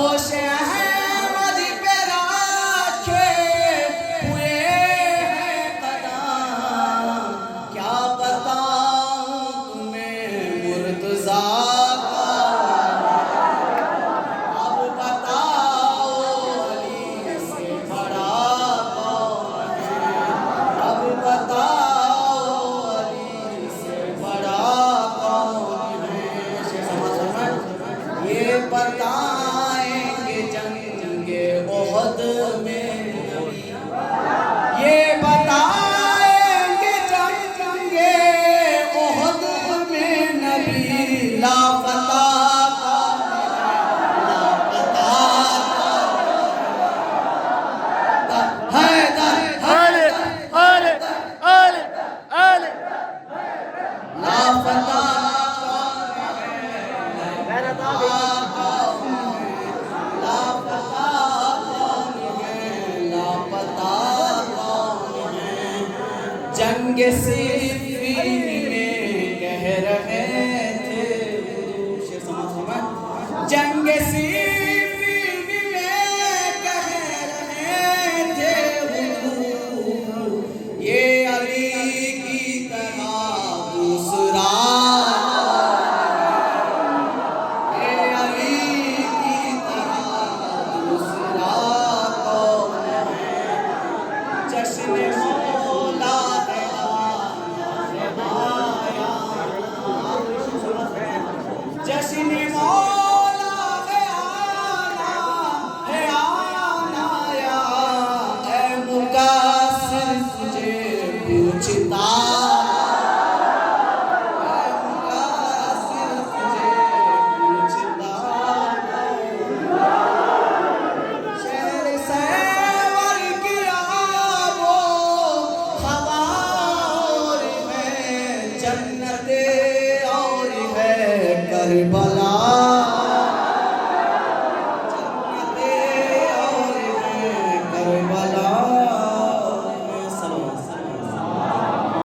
होश अहमद पे रखे हुए हैं कदम, क्या बताऊं तुम्हें मुर्तज़ा का। अब बताओ अली से बड़ा कौन है, अब बताओ अली से बड़ा कौन है। ये बताएंगे जंगे ओहद में नबी, ये बताएंगे जंगे ओहद में नबी। लापता हैदर आले आले आले आले लापता जंग सिफ़ीन में कह रहे थे, जंग सिफ़ीन में कह रहे थे हुजूर, ये अली की तरह दूसरा, ये अली की तरह दूसरा कौन है। जश्न मौला जश्न मौला है आना या ऐ मुकासिर तुझे पूछता, ऐ मुकासिर तुझे पूछता। शहर सैवर किया वो हवा और है जन्नते और है करबला।